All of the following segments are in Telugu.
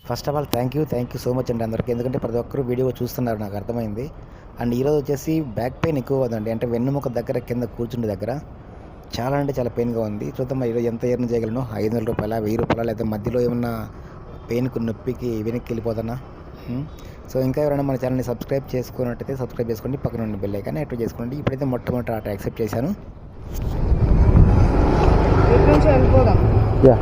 First of all thank you so much అండి అందరికీ. ఎందుకంటే ప్రతి ఒక్కరు వీడియో చూస్తున్నారు, నాకు అర్థమైంది. అండ్ ఈరోజు వచ్చేసి బ్యాక్ పెయిన్ ఎక్కువ ఉందండి. అంటే వెన్నుముక దగ్గర కింద కూర్చుండే దగ్గర చాలా అంటే చాలా పెయిన్గా ఉంది. చూద్దాం ఈరోజు ఎంత ఎర్న్ చేయగలను, 500 రూపాయల, 1000 రూపాయల, లేదా మధ్యలో ఏమన్నా పెయిన్కి నొప్పికి వెనక్కి వెళ్ళిపోతానా. సో ఇంకా ఎవరైనా మన ఛానల్ని సబ్స్క్రైబ్ చేసుకున్నట్టయితే సబ్స్క్రైబ్ చేసుకోండి, పక్కన ఉన్న బెల్ ఐకాన్ యాక్టివేట్ చేసుకోండి. ఇప్పుడైతే మొట్టమొదటి ఆట యాక్సెప్ట్ చేశాను. యా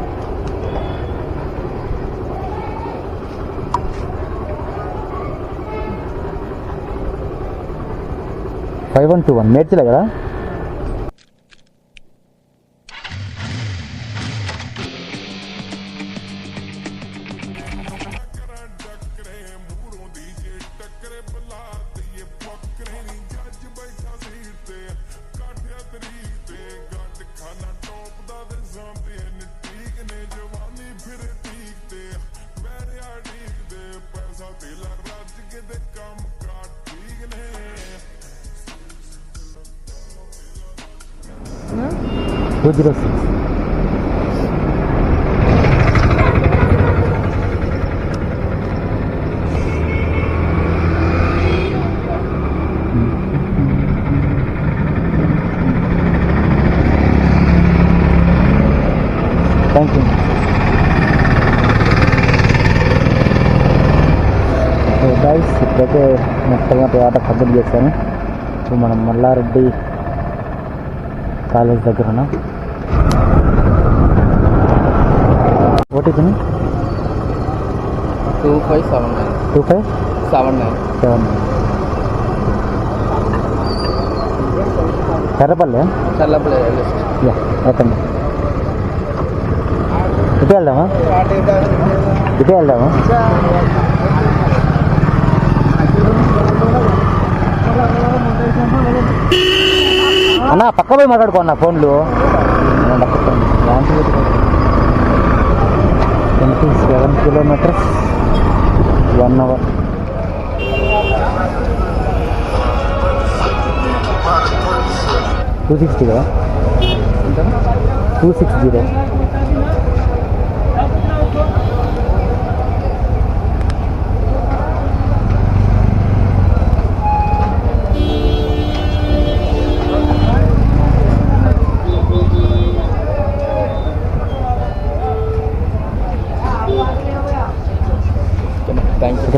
5121 నేర్చలే కదా. Thank you. గైస్ ఇప్పుడైతే మొట్టమొదటి ఆట కంప్లీట్ చేశాను. ఇప్పుడు మనం మల్లారెడ్డి కాలేజ్ దగ్గర ఉన్నాం. ఓటీపీ 2579 చర్లపల్లి. ఓకే, ఇటే వెళ్దామా? అన్న పక్క పోయి మాట్లాడుకోన్నా ఫోన్లు. 27 kilometers 1 hour. $260 కదా, 260.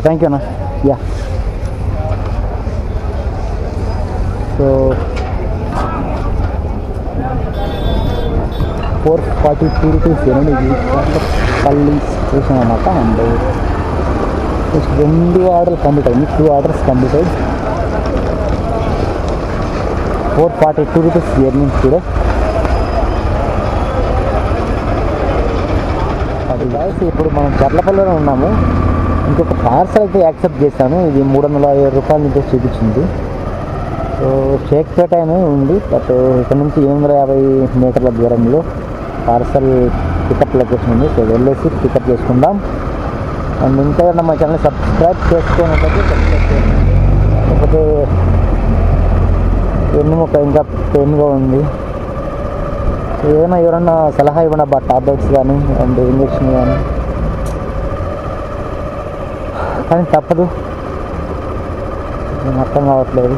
థ్యాంక్ యూ అన్న. యా సో 442 రూపీస్ ఎనిమిది పల్లి స్టేషన్ అన్నమాట. అండ్ 2 ఆర్డర్లు కంప్లీట్ అయింది, 2 ఆర్డర్స్ కంప్లీట్ అయ్యి 442 రూపీస్ ఎర్నింగ్స్ కూడా. అది కాదు, ఇప్పుడు మనం చర్లపల్లిలో ఉన్నాము. ఇంకొక పార్సల్ అయితే యాక్సెప్ట్ చేశాను. ఇది 350 రూపాయల నుంచి చూపించింది. సో షేక్పేట అనే ఉంది, బట్ ఇక్కడ నుంచి 850 మీటర్ల దూరంలో పార్సల్ పికప్ లొకేషన్ ఉంది. సో వెళ్ళేసి పికప్ చేసుకుందాం. అండ్ ఇంకా మా ఛానల్ సబ్స్క్రైబ్ చేసుకోనట్లయితే సబ్స్క్రైబ్ చేయండి. లేకపోతే వెన్నుముక ఇంకా పెయిన్గా ఉంది. సో ఏదైనా ఎవరన్నా సలహా ఇవ్వండి అబ్బా, టాబ్లెట్స్ కానీ అండ్ ఇంజక్షన్ కానీ. కానీ తప్పదు, అర్థం కావట్లేదు.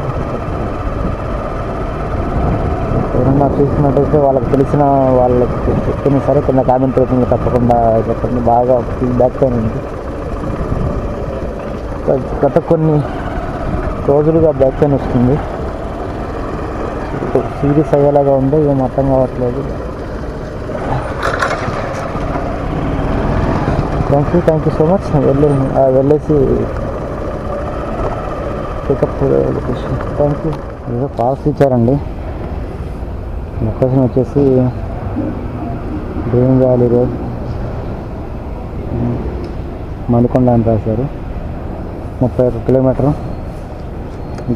ఎవరన్నా చూసినట్టయితే వాళ్ళకి తెలిసిన వాళ్ళకి చెప్పిన సరే కింద కామెంట్ రూపంలో తప్పకుండా చెప్పండి. బాగా ఫీడ్బ్యాక్ ఉంది. గత కొన్ని రోజులుగా బ్యాక్ పెయిన్ వస్తుంది, సీరియస్ అయ్యేలాగా ఉంది. ఏం అర్థం కావట్లేదు. Thank you so much. వెళ్ళేసి పికప్ లొకేషన్. Thank you. ఏదో పాస్ ఇచ్చారండి. లొకేషన్ వచ్చేసి గ్రీన్ వ్యాలీ రోడ్, మణికొండ అని రాశారు. 31 కిలోమీటర్,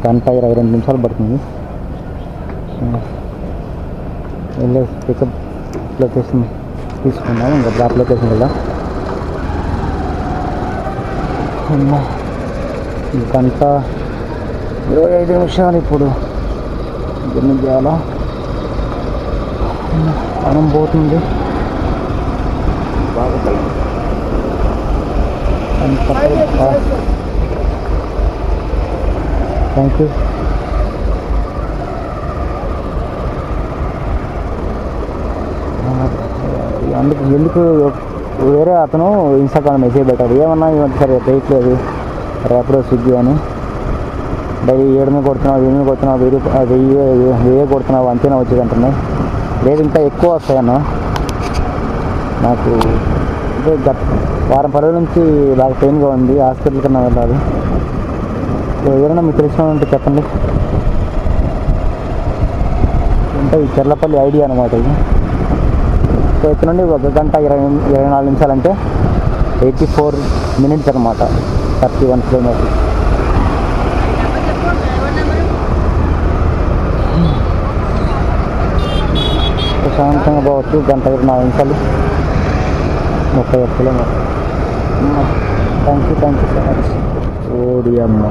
గంట 22 నిమిషాలు పడుతుంది. వెళ్ళేసి పికప్ లొకేషన్ తీసుకున్నాము. ఇంకా డ్రాప్ లొకేషన్ కదా. గంట 25 నిమిషాలు ఇప్పుడు జర్నీ చేయాలా. మనం పోతుంది బాగా. Thank you. ఎందుకు వేరే అతను ఇన్స్టాగ్రామ్ మెసేజ్ పెట్టాడు, ఏమన్నా సరే చేయట్లేదు రేపడో స్విగ్గీ అని. డైలీ 7 కొడుతున్నావు, 8 కొడుతున్నావు, 1000 కొడుతున్నావు, అంతేనా వచ్చేది అంటున్నాయి. లేదు ఇంకా ఎక్కువ వస్తాయన్న. నాకు వారం 10 రోజుల నుంచి బాగా పెయిన్గా ఉంది, హాస్పిటల్ కన్నా వెళ్ళాలి. సో ఎవరైనా మీకు తెలిసిన ఉంటే చెప్పండి. అంటే ఈ చెర్లపల్లి ఐడియా అనమాట ఇది. సో ఇక్కడ నుండి 1 గంట 24 నిమిషాలు అంటే 84 minutes అనమాట, 31 kilometers. ప్రశాంతంగా పోవచ్చు. 1 గంట 24 నిమిషాలు, 31 kilometers. Thank you so much. ఓడి అమ్మ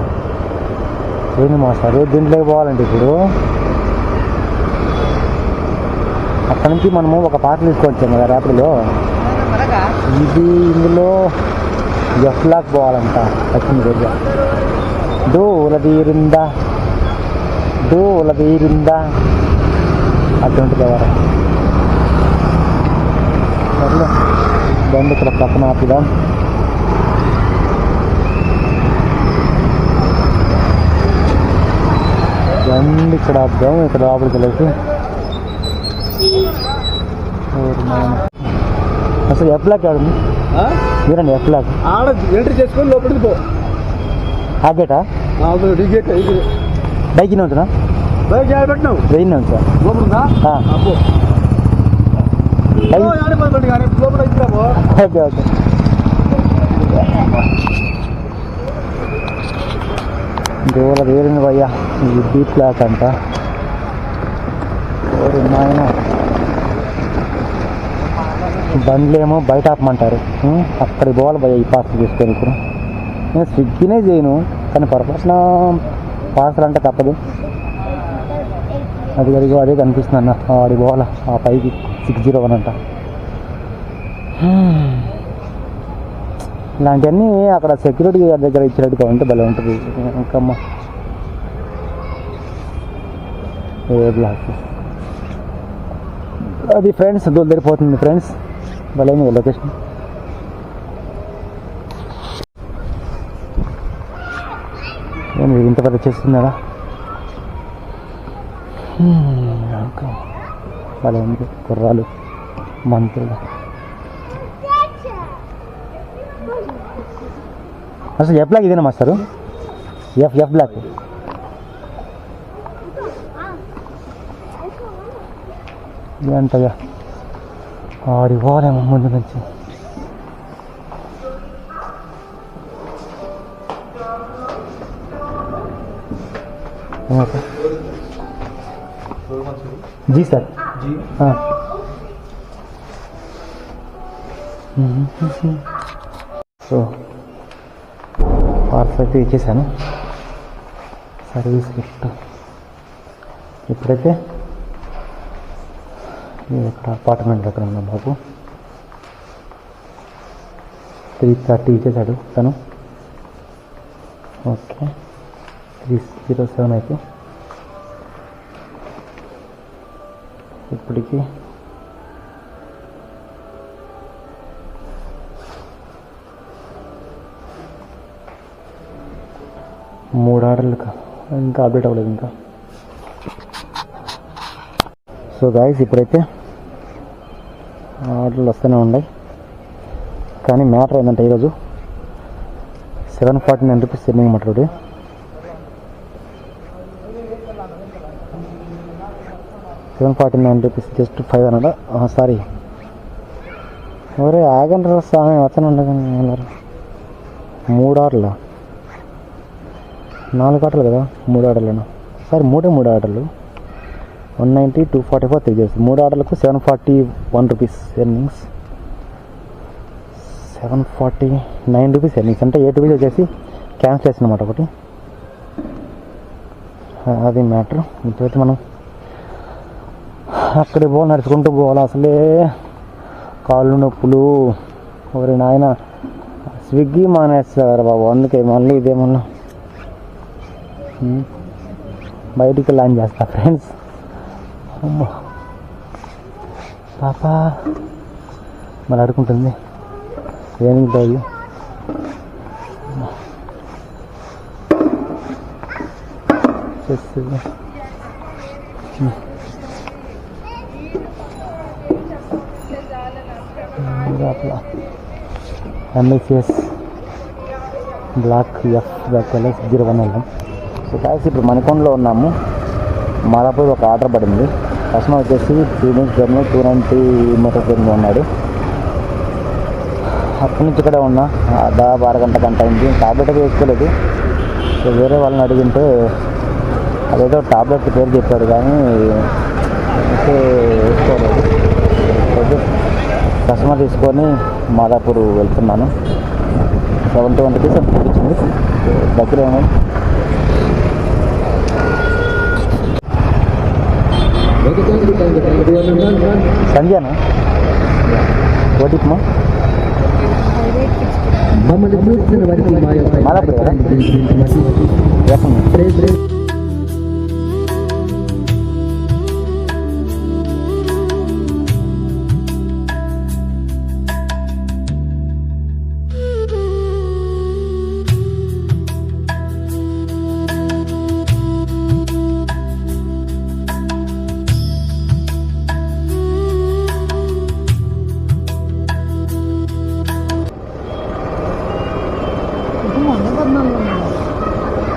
ఏంది మాస్టర్ దీంట్లోకి పోవాలంటే ఇప్పుడు అక్కడ నుంచి మనము ఒక పాట తీసుకొచ్చాం కదా ర్యాపిడ్లో. ఇది ఇందులో ఎఫ్లాక్ పోవాలంట. వచ్చింది రోజు దూలదీరిందా అటువంటి ఎవరు సర్లే బండి ఇక్కడ పక్కన ఆపిదాం. బండి ఇక్కడ ఆపుదాం, ఇక్కడ లోపలికి వెళ్ళేసి. అసలు ఎఫ్లాక్ ఆడుంది మీరండి, ఎఫ్లాక్ ఆడ ఎంట్రీ చేసుకొని లోపలికి పో. ఆ గేటా బైక్ ఉంటున్నా, బైక్ పెట్టినావు ట్రైన్ ఉంది సార్ లోపల. Okay okay. దూర వేరింది భయ్యా, ఇది డీప్ బ్లాక్ అంట. నాయన బండ్లేమో బయట ఆపమంటారు, అక్కడికి పోవాలి భయ్య ఈ పార్సల్ తీసుకొని. ఇప్పుడు నేను స్విగ్గీనే చేయను, కానీ పొరపాటున పార్సల్ అంటే తప్పదు. అదిగో అదే కనిపిస్తుంది అన్న, వాడి పోవాలా ఆ పైకి 601 అంట. ఇలాంటివన్నీ అక్కడ సెక్యూరిటీ గారి దగ్గర ఇచ్చినట్టుగా ఉంటే భలే ఉంటుంది. ఇంకమ్మ ఏ బ్లాక్ అది ఫ్రెండ్స్, దొరికిపోతుంది ఫ్రెండ్స్. భలే లొకేషన్. నేను ఇంత పెద్ద చేస్తున్నారా, భలే ఉంది. కుర్రాలు మంత్రులు అసలు ఎఫ్ బ్లాక్ ఇదేనా మాస్టారు? ఎఫ్ బ్లాక్ ఏంటయ్యా, ఆడి పోలేమో ముందు నుంచి. जी सर जी हाँ. సో పార్సల్ అయితే ఇచ్చేసాను, సర్వీస్ గిఫ్ట్. ఇప్పుడైతే ఇక్కడ అపార్ట్మెంట్ ఎక్కడ ఉన్నాం బాబు. 330 ఇచ్చేసాడు తను. ఓకే 307 అయితే ఇప్పటికి మూడు ఆర్డర్లు ఇంకా అప్డేట్ అవ్వలేదు ఇంకా. సో గాయస్ ఇప్పుడైతే ఆర్డర్లు వస్తూనే ఉన్నాయి, కానీ మ్యాటర్ ఏంటంటే ఈరోజు 749 రూపీస్ సెండింగ్ మాట్లాడు. ₹749 జస్ట్ 500. సారీ ఎవరే ఆగండి రా స్వామి, వస్తూనే ఉండగానే ఉన్నారు. 3 ఆర్డర్లు 4 ఆర్డర్లు కదా, 3 ఆర్డర్లేనా? సారీ 3 ఆర్డర్లు. 190, 244, 3 3 ఆర్డర్లకు 741 రూపీస్ ఎర్నింగ్స్. 749 రూపీస్ ఎర్నింగ్స్ అంటే 8 రూపీస్ వచ్చేసి క్యాన్సిలేషన్ అనమాట ఒకటి. అది మ్యాటర్. ఇప్పుడైతే మనం అక్కడికి పోవాలి, నడుచుకుంటూ పోవాలి. అసలే కాళ్ళు నొప్పులు, ఒకరి నాయన స్విగ్గీ మానేస్తారు బాబు, అందుకే మళ్ళీ ఇదేమన్నా బయటికి లాంచ్ చేస్తా ఫ్రెండ్స్. అమ్మో పాప మరి అడుకుంటుంది ఏమింటుంది. చేస్తుంది అట్లా ఎంఎస్ఎస్ బ్లాక్ ఎఫ్ బ్యాక్లో 01 వెళ్ళాం. సో కాసి ఇప్పుడు మణికొండలో ఉన్నాము. మాదాపూర్ ఒక ఆర్డర్ పడింది. కస్టమర్ వచ్చేసి 3 minutes జర్నీ 290 మీటర్స్ జర్నీ ఉన్నాడు. అక్కడి నుంచి ఇక్కడే ఉన్నా దాదాపు అరగంట గంట అయింది. టాబ్లెట్ అయితే వేసుకోలేదు. సో వేరే వాళ్ళని అడిగింటే అదేదో టాబ్లెట్ పేరు చెప్పాడు కానీ అయితే వేసుకోలేదు. కస్టమర్ తీసుకొని మాదాపూర్ వెళ్తున్నాను. 71 రూపీస్ చూపించింది. దగ్గర ఏమో సంజయనా ఓటీపీ మాదాపూర్ కదా.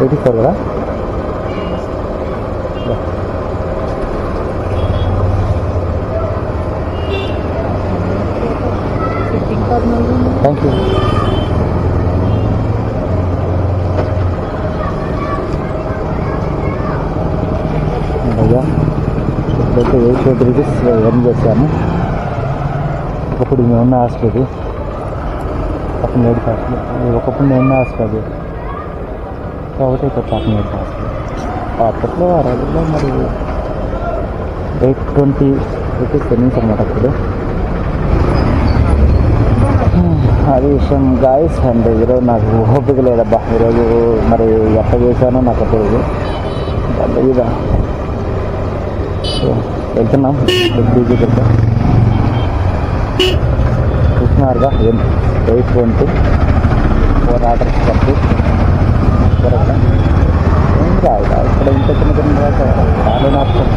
$84 కదా. Thank you. భయ్యా ఇప్పుడైతే 88 రూపీస్ ఎర్న్ చేశాము. ఒకప్పుడు మేము ఉన్న హాస్టల్ పక్కన లేడీ హాస్టల్. ఒకప్పుడు నేను ఉన్న హాస్టల్ కాబట్టి ఇక్కడ పక్కన లేడీ హాస్టల్. అప్పట్లో ఆ రోజుల్లో మరి 820 రూపీస్ ఎర్నింగ్స్ అనమాట అప్పుడు. అది విషయం గాయస్. అండ్ ఈరోజు నాకు ఓపిక లేదబ్బా. ఈరోజు మరి ఎట్లా చేశానో నాకు తెలియదు. ఇదా సో వెళ్తున్నాం బీజీ దగ్గర. చూస్తున్నారుగా 820 4 ఆర్డర్స్ పట్టి ఏం కాదు. ఇక్కడ ఇంత చిన్న చిన్న online option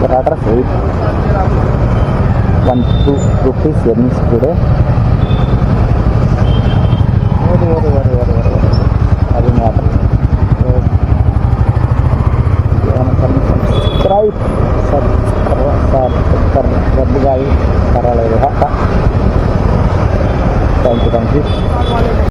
4 orders 812 rupees earnings today. అది మాట सब्सक्राइब कर दिया करायला